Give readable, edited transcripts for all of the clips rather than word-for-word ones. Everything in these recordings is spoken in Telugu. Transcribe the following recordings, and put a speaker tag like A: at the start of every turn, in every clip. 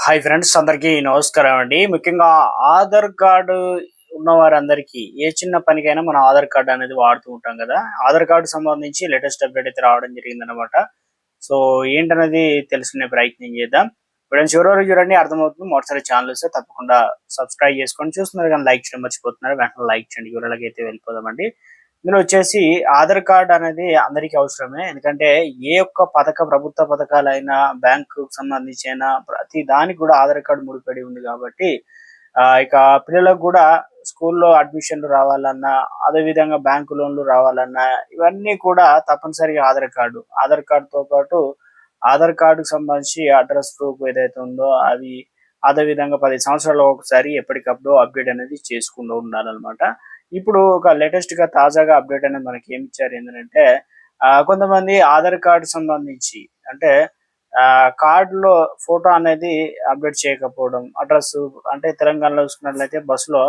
A: హాయ్ ఫ్రెండ్స్, అందరికీ నమస్కారం అండి. ముఖ్యంగా ఆధార్ కార్డు ఉన్న వారందరికీ ఏ చిన్న పనికైనా మనం ఆధార్ కార్డు అనేది వాడుతూ ఉంటాం కదా. ఆధార్ కార్డు సంబంధించి లేటెస్ట్ అప్డేట్ అయితే రావడం జరిగిందనమాట. సో ఏంటనేది తెలుసుకునే ప్రయత్నం చేద్దాం. ఇప్పుడు చివరి వరకు చూడండి, అర్థమవుతుంది. మొదటిసారి ఛానల్ వస్తే తప్పకుండా సబ్స్క్రైబ్ చేసుకొని చూస్తున్నారు కానీ లైక్ చేయడం మర్చిపోతున్నారు. వెంటనే లైక్ చేయండి. వివరాలకి అయితే వెళ్ళిపోదామండి. ఇందులో వచ్చేసి ఆధార్ కార్డ్ అనేది అందరికీ అవసరమే. ఎందుకంటే ఏ ఒక్క ప్రభుత్వ పథకాలైనా, బ్యాంకు సంబంధించి అయినా ప్రతి దానికి కూడా ఆధార్ కార్డు ముడిపడి ఉంది కాబట్టి ఇక పిల్లలకు కూడా స్కూల్లో అడ్మిషన్లు రావాలన్నా, అదే విధంగా బ్యాంకు లోన్లు రావాలన్నా ఇవన్నీ కూడా తప్పనిసరిగా ఆధార్ కార్డుతో పాటు ఆధార్ కార్డుకు సంబంధించి అడ్రస్ ప్రూఫ్ ఏదైతే ఉందో అది, అదే విధంగా 10 సంవత్సరాలు ఒకసారి ఎప్పటికప్పుడు అప్డేట్ అనేది చేసుకుంటూ ఉండాలన్నమాట. ఇప్పుడు ఒక లేటెస్ట్ గా తాజాగా అప్డేట్ అనేది మనకి ఏమి ఇచ్చారు ఏంటంటే, కొంతమంది ఆధార్ కార్డు సంబంధించి అంటే కార్డులో ఫోటో అనేది అప్డేట్ చేయకపోవడం, అడ్రస్ అంటే తెలంగాణలో చూసుకున్నట్లయితే బస్సులో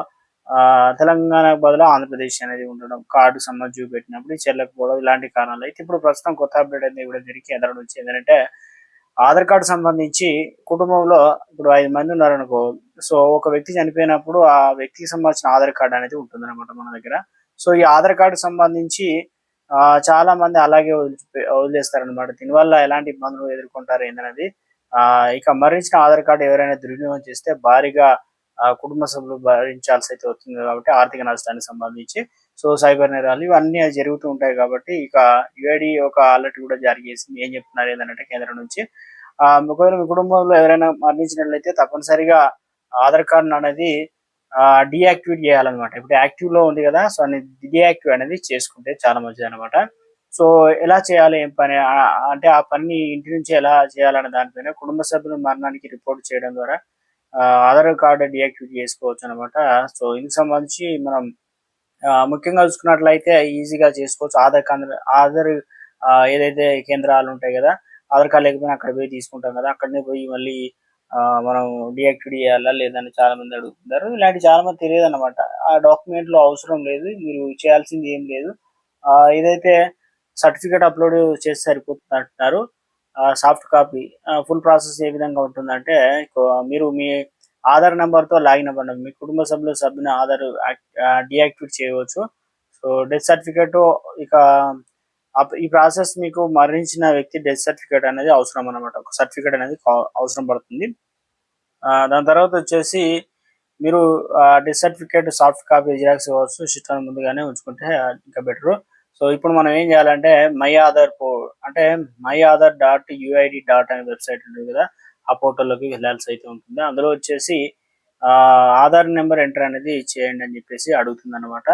A: తెలంగాణకు బదులు ఆంధ్రప్రదేశ్ అనేది ఉండడం, కార్డు సంబంధించి చూపెట్టినప్పుడు చెల్లకపోవడం, ఇలాంటి కారణాలు అయితే ఇప్పుడు ప్రస్తుతం కొత్త అప్డేట్ అనేది ఇవ్వడం జరిగి ఎదరడం వచ్చి ఏంటంటే, ఆధార్ కార్డు సంబంధించి కుటుంబంలో ఇప్పుడు 5 మంది ఉన్నారనుకో. సో ఒక వ్యక్తి చనిపోయినప్పుడు ఆ వ్యక్తికి సంబంధించిన ఆధార్ కార్డు అనేది ఉంటుందన్నమాట మన దగ్గర. సో ఈ ఆధార్ కార్డు సంబంధించి చాలా మంది అలాగే వదిలేస్తారనమాట. దీనివల్ల ఎలాంటి ఇబ్బందులు ఎదుర్కొంటారు ఏందనేది ఇక మరణించిన ఆధార్ కార్డు ఎవరైనా దుర్వినియోగం చేస్తే భారీగా కుటుంబ సభ్యులు భరించాల్సి అయితే వస్తుంది కాబట్టి ఆర్థిక నష్టానికి సంబంధించి. సో సైబర్ నేరాలు ఇవన్నీ జరుగుతూ ఉంటాయి కాబట్టి ఇక యుఐడి ఒక అలర్ట్ కూడా జారీ చేసింది. ఏం చెప్తున్నారు ఏంటంటే కేంద్రం నుంచి, ఒకవేళ మీ కుటుంబంలో ఎవరైనా మరణించినట్లయితే తప్పనిసరిగా ఆధార్ కార్డు అనేది డీయాక్టివేట్ చేయాలన్నమాట. ఇప్పుడు యాక్టివ్ లో ఉంది కదా, సో అని డీయాక్టివ్ అనేది చేసుకుంటే చాలా మంచిది అనమాట. సో ఎలా చేయాలి, ఏం పని అంటే ఆ పని ఇంటి నుంచి ఎలా చేయాలనే దానిపైన కుటుంబ సభ్యుల మరణానికి రిపోర్ట్ చేయడం ద్వారా ఆధార్ కార్డు డీయాక్టివేట్ చేసుకోవచ్చు అనమాట. సో ఇందుకు సంబంధించి మనం ముఖ్యంగా చూసుకున్నట్లయితే ఈజీగా చేసుకోవచ్చు. ఆధార్ ఏదైతే కేంద్రాలు ఉంటాయి కదా, ఆధార్ కార్డు లేకపోయినా అక్కడ పోయి తీసుకుంటాం కదా, అక్కడనే పోయి మళ్ళీ మనం డీయాక్టివేట్ చేయాలా లేదని చాలా మంది అడుగుతున్నారు. ఇలాంటి చాలా మంది తెలియదు అనమాట. ఆ డాక్యుమెంట్ లో అవసరం లేదు, మీరు చేయాల్సింది ఏం లేదు. ఏదైతే సర్టిఫికేట్ అప్లోడ్ చేసి సరిపోతుంది అంటున్నారు. సాఫ్ట్ కాపీ ఫుల్ ప్రాసెస్ ఏ విధంగా ఉంటుందంటే, మీరు మీ ఆధార్ నెంబర్ తో లాగిన్ అవ్వండి. మీ కుటుంబ సభ్యుని ఆధార్ డీయాక్టివేట్ చేయవచ్చు. సో డెత్ సర్టిఫికేట్ ఇక ఈ ప్రాసెస్ మీకు మరణించిన వ్యక్తి డెత్ సర్టిఫికేట్ అనేది అవసరం అనమాట. ఒక సర్టిఫికేట్ అనేది అవసరం పడుతుంది. దాని తర్వాత వచ్చేసి మీరు death certificate soft copy xerox ఇవ్వచ్చు. సిస్టమ్ ముందుగానే ఉంచుకుంటే ఇంకా బెటర్. సో ఇప్పుడు మనం ఏం చేయాలంటే మై ఆధార్ .uid అనే వెబ్సైట్ ఉంటుంది కదా, ఆ పోర్టల్లోకి వెళ్ళాల్సి అయితే ఉంటుంది. అందులో వచ్చేసి ఆధార్ నెంబర్ ఎంటర్ అనేది చేయండి అని చెప్పేసి అడుగుతుంది అనమాట.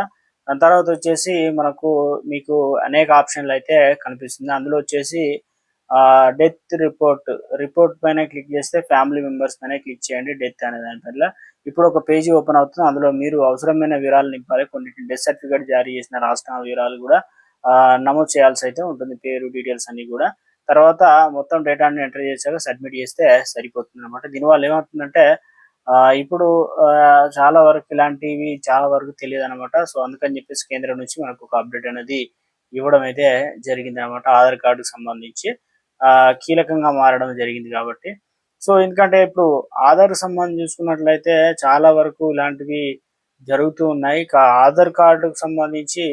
A: దాని తర్వాత వచ్చేసి మీకు అనేక ఆప్షన్లు అయితే కనిపిస్తుంది. అందులో వచ్చేసి డెత్ రిపోర్ట్ పైన క్లిక్ చేస్తే ఫ్యామిలీ మెంబర్స్ పైన క్లిక్ చేయండి. డెత్ అనే దాని పైన ఇప్పుడు ఒక పేజీ ఓపెన్ అవుతుంది. అందులో మీరు అవసరమైన వివరాలు నింపాలి. కొన్ని డెత్ సర్టిఫికేట్ జారీ చేసిన రాష్ట్ర వివరాలు కూడా నమోదు చేయాల్సి అయితే ఉంటుంది, పేరు డీటెయిల్స్ అన్ని కూడా. తర్వాత మొత్తం డేటాని ఎంటర్ చేశాక సబ్మిట్ చేస్తే సరిపోతుంది అనమాట. దీనివల్ల ఏమవుతుందంటే ఇప్పుడు చాలా వరకు ఇలాంటివి చాలా వరకు తెలియదు అనమాట. సో అందుకని చెప్పేసి కేంద్రం నుంచి మనకు ఒక అప్డేట్ అనేది ఇవ్వడం అయితే జరిగింది అనమాట. ఆధార్ కార్డుకు సంబంధించి కీలకంగా మారడం జరిగింది కాబట్టి. సో ఎందుకంటే ఇప్పుడు ఆధార్ సంబంధించి చూసుకున్నట్లయితే చాలా వరకు ఇలాంటివి జరుగుతూ ఉన్నాయి. ఆధార్ కార్డుకు సంబంధించి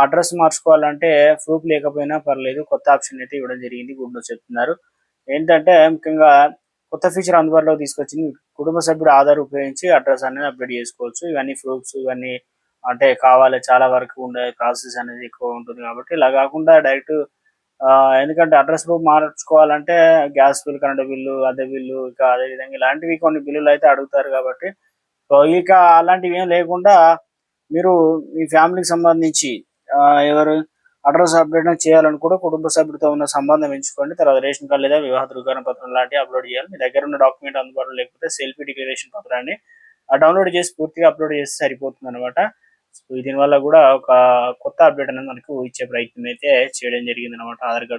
A: అడ్రస్ మార్చుకోవాలంటే ప్రూఫ్ లేకపోయినా పర్లేదు, కొత్త ఆప్షన్ అయితే ఇవ్వడం జరిగింది. గుడ్లో చెప్తున్నారు ఏంటంటే, ముఖ్యంగా కొత్త ఫీచర్ అందుబాటులో తీసుకొచ్చింది. కుటుంబ సభ్యుడు ఆధార్ ఉపయోగించి అడ్రస్ అనేది అప్డేట్ చేసుకోవచ్చు. ఇవన్నీ ప్రూఫ్స్ ఇవన్నీ అంటే కావాలి, చాలా వరకు ఉండే ప్రాసెస్ అనేది ఎక్కువ ఉంటుంది కాబట్టి ఇలా కాకుండా డైరెక్ట్ ఎందుకంటే అడ్రస్ ప్రూఫ్ మార్చుకోవాలంటే గ్యాస్ బిల్, కరెంట్ బిల్లు, అద్దె బిల్లు, ఇక అదే విధంగా ఇలాంటివి కొన్ని బిల్లులు అయితే అడుగుతారు కాబట్టి. సో ఇక అలాంటివి ఏం లేకుండా మీరు మీ ఫ్యామిలీకి సంబంధించి ఎవరు అడ్రస్ అప్డేట్ చేయాలనుకుంటే కుటుంబ సభ్యుడితో ఉన్న సంబంధం ఎంచుకోండి. తర్వాత రేషన్ కార్డు లేదా వివాహ ధృవీకరణ పత్రం లాంటివి అప్లోడ్ చేయాలి. మీ దగ్గర ఉన్న డాక్యుమెంట్ అందుబాటులో లేకపోతే సెల్ఫీ డిక్లరేషన్ పత్రాన్ని డౌన్లోడ్ చేసి పూర్తిగా అప్లోడ్ చేస్తే సరిపోతుంది అనమాట. సో దీనివల్ల కూడా ఒక కొత్త అప్డేట్ అనేది మనకు ఇచ్చే ప్రయత్నం అయితే చేయడం జరిగింది అనమాట ఆధార్ కార్డు